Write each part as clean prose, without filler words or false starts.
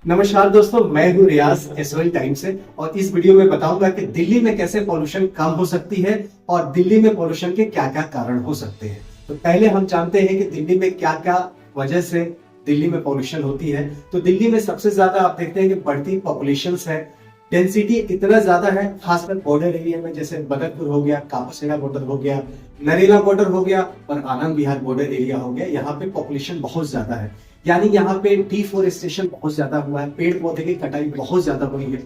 नमस्कार दोस्तों, मैं हूं रियाज एसओएल टाइम से। और इस वीडियो में बताऊंगा कि दिल्ली में कैसे पॉल्यूशन कम हो सकती है और दिल्ली में पॉल्यूशन के क्या क्या कारण हो सकते हैं। तो पहले हम जानते हैं कि दिल्ली में क्या क्या वजह से दिल्ली में पॉल्यूशन होती है। तो दिल्ली में सबसे ज्यादा आप देखते हैं कि बढ़ती पॉपुलेशन है, डेंसिटी इतना ज्यादा है, खासकर बॉर्डर एरिया में, जैसे बदरपुर हो गया, कापसेड़ा बॉर्डर हो गया, नरेला बॉर्डर हो गया और आनंद विहार बॉर्डर एरिया हो गया। यहाँ पे पॉपुलेशन बहुत ज्यादा है, यानी यहाँ पे डिफोरेस्टेशन बहुत ज्यादा हुआ है, पेड़ पौधे की कटाई बहुत ज्यादा हुई है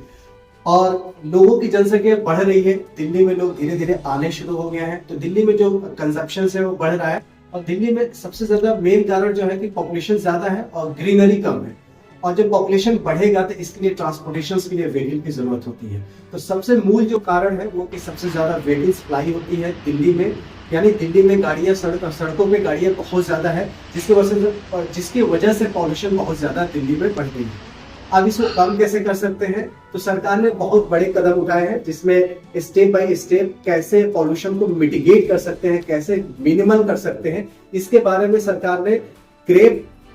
और लोगों की जनसंख्या बढ़ रही है। दिल्ली में लोग धीरे धीरे आने शुरू हो गए हैं, तो दिल्ली में जो कंजप्शन है वो बढ़ रहा है। और दिल्ली में सबसे ज्यादा मेन कारण जो है कि पॉपुलेशन ज्यादा है और ग्रीनरी कम है। और जब पॉपुलेशन बढ़ेगा तो इसके लिए ट्रांसपोर्टेशन के लिए व्हीकल की जरूरत होती है। तो सबसे मूल जो कारण है वो कि सबसे ज्यादा व्हीकल सप्लाई होती है दिल्ली में, यानी दिल्ली में गाड़ियां सड़कों पे गाड़ियां बहुत ज्यादा है, जिसकी वजह से पॉल्यूशन बहुत ज्यादा दिल्ली में बढ़ गई है। अब इसको कम कैसे कर सकते हैं? तो सरकार ने बहुत बड़े कदम उठाए हैं, जिसमें स्टेप बाय स्टेप कैसे पॉल्यूशन को मिटिगेट कर सकते हैं, कैसे मिनिमल कर सकते हैं, इसके बारे में सरकार ने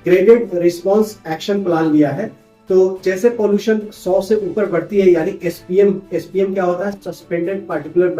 ग्रेडेड रिस्पॉन्स एक्शन प्लान लिया है। तो जैसे पॉल्यूशन 100 से ऊपर बढ़ती है, यानी एसपीएम क्या होता है? सस्पेंडेड पार्टिकुलर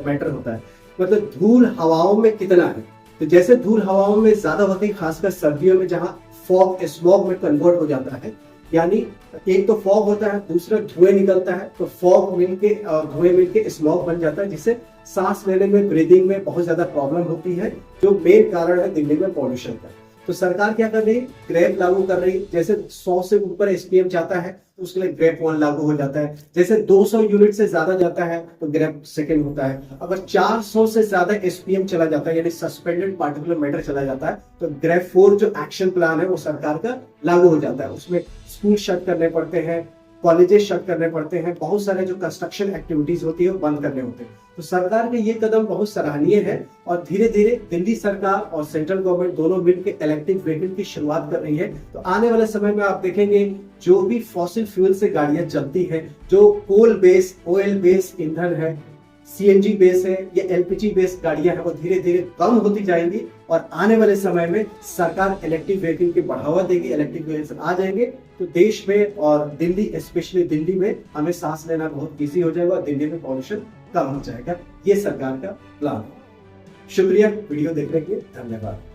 मैटर होता है, मतलब धूल हवाओं में कितना है। तो जैसे धूल हवाओं में ज्यादा होती है, खासकर सर्दियों में, जहां फॉग स्मॉग में कन्वर्ट हो जाता है, यानी एक तो फॉग होता है, दूसरा धुएं निकलता है, तो फॉग मिलके और धुएं मिलके स्मॉग बन जाता है, जिससे सांस लेने में, ब्रीदिंग में बहुत ज्यादा प्रॉब्लम होती है, जो मेन कारण है दिल्ली में पॉल्यूशन का। तो सरकार क्या कर रही है? ग्रेप लागू कर रही है। जैसे 100 से ऊपर एसपीएम जाता है तो उसके लिए ग्रेप 1 लागू हो जाता है। जैसे 200 यूनिट से ज्यादा जाता है तो ग्रेप 2 होता है। अगर 400 से ज्यादा एसपीएम चला जाता है, यानी सस्पेंडेड पार्टिकुलर मैटर चला जाता है, तो ग्रेप 4 जो एक्शन प्लान है वो सरकार का लागू हो जाता है। उसमें स्कूल शट करने पड़ते हैं, कॉलेजेस शट करने पड़ते हैं, बहुत सारे जो कंस्ट्रक्शन एक्टिविटीज होती है वो बंद करने होते हैं। तो सरकार के ये कदम बहुत सराहनीय है और धीरे धीरे दिल्ली सरकार और सेंट्रल गवर्नमेंट दोनों मिलकर इलेक्ट्रिक व्हीकल की शुरुआत कर रही है। तो आने वाले समय में आप देखेंगे जो भी फॉसिल फ्यूल से गाड़ियां चलती है, जो कोल बेस, ऑयल बेस ईंधन है, सीएनजी बेस है या एलपीजी बेस गाड़ियां हैं, वो धीरे धीरे कम होती जाएंगी और आने वाले समय में सरकार इलेक्ट्रिक व्हीकल की बढ़ावा देगी, इलेक्ट्रिक व्हीकल आ जाएंगे तो देश में और दिल्ली, स्पेशली दिल्ली में, हमें सांस लेना बहुत इजी हो जाएगा और दिल्ली में पॉल्यूशन कम हो जाएगा। ये सरकार का प्लान है। शुक्रिया वीडियो देखने के लिए, धन्यवाद।